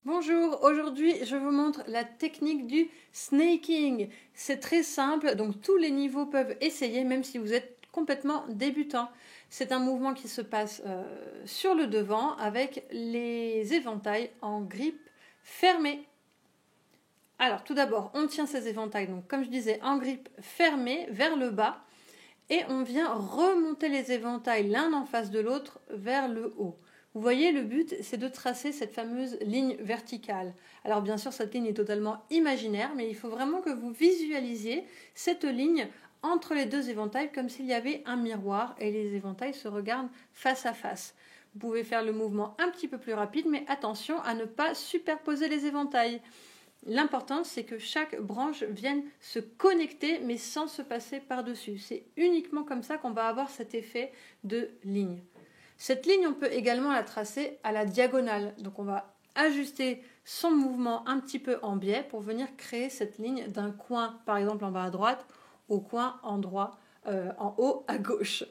Bonjour, aujourd'hui je vous montre la technique du snaking. C'est très simple, donc tous les niveaux peuvent essayer, même si vous êtes complètement débutant. C'est un mouvement qui se passe sur le devant avec les éventails en grippe fermée. Alors tout d'abord, on tient ces éventails, donc comme je disais, en grippe fermée vers le bas, et on vient remonter les éventails l'un en face de l'autre vers le haut. Vous voyez, le but, c'est de tracer cette fameuse ligne verticale. Alors bien sûr, cette ligne est totalement imaginaire, mais il faut vraiment que vous visualisiez cette ligne entre les deux éventails comme s'il y avait un miroir et les éventails se regardent face à face. Vous pouvez faire le mouvement un petit peu plus rapide, mais attention à ne pas superposer les éventails. L'important, c'est que chaque branche vienne se connecter, mais sans se passer par-dessus. C'est uniquement comme ça qu'on va avoir cet effet de ligne. Cette ligne, on peut également la tracer à la diagonale. Donc on va ajuster son mouvement un petit peu en biais pour venir créer cette ligne d'un coin, par exemple en bas à droite, au coin en haut à gauche.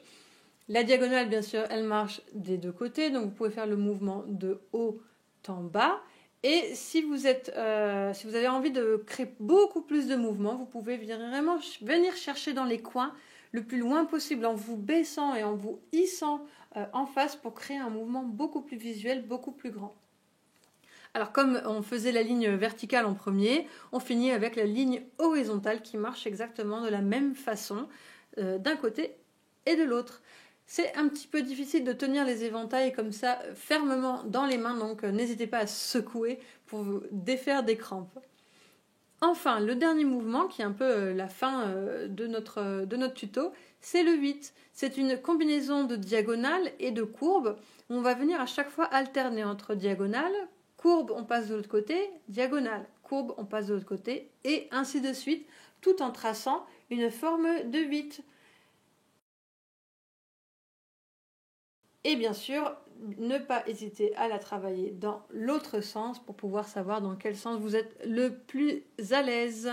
La diagonale, bien sûr, elle marche des deux côtés, donc vous pouvez faire le mouvement de haut en bas. Et si vous avez envie de créer beaucoup plus de mouvements, vous pouvez vraiment venir chercher dans les coins le plus loin possible en vous baissant et en vous hissant en face pour créer un mouvement beaucoup plus visuel, beaucoup plus grand. Alors comme on faisait la ligne verticale en premier, on finit avec la ligne horizontale qui marche exactement de la même façon d'un côté et de l'autre. C'est un petit peu difficile de tenir les éventails comme ça fermement dans les mains, donc n'hésitez pas à secouer pour vous défaire des crampes. Enfin, le dernier mouvement, qui est un peu la fin de notre tuto, c'est le 8. C'est une combinaison de diagonales et de courbes. On va venir à chaque fois alterner entre diagonale, courbe, on passe de l'autre côté, diagonale, courbe, on passe de l'autre côté, et ainsi de suite, tout en traçant une forme de 8. Et bien sûr, ne pas hésiter à la travailler dans l'autre sens pour pouvoir savoir dans quel sens vous êtes le plus à l'aise.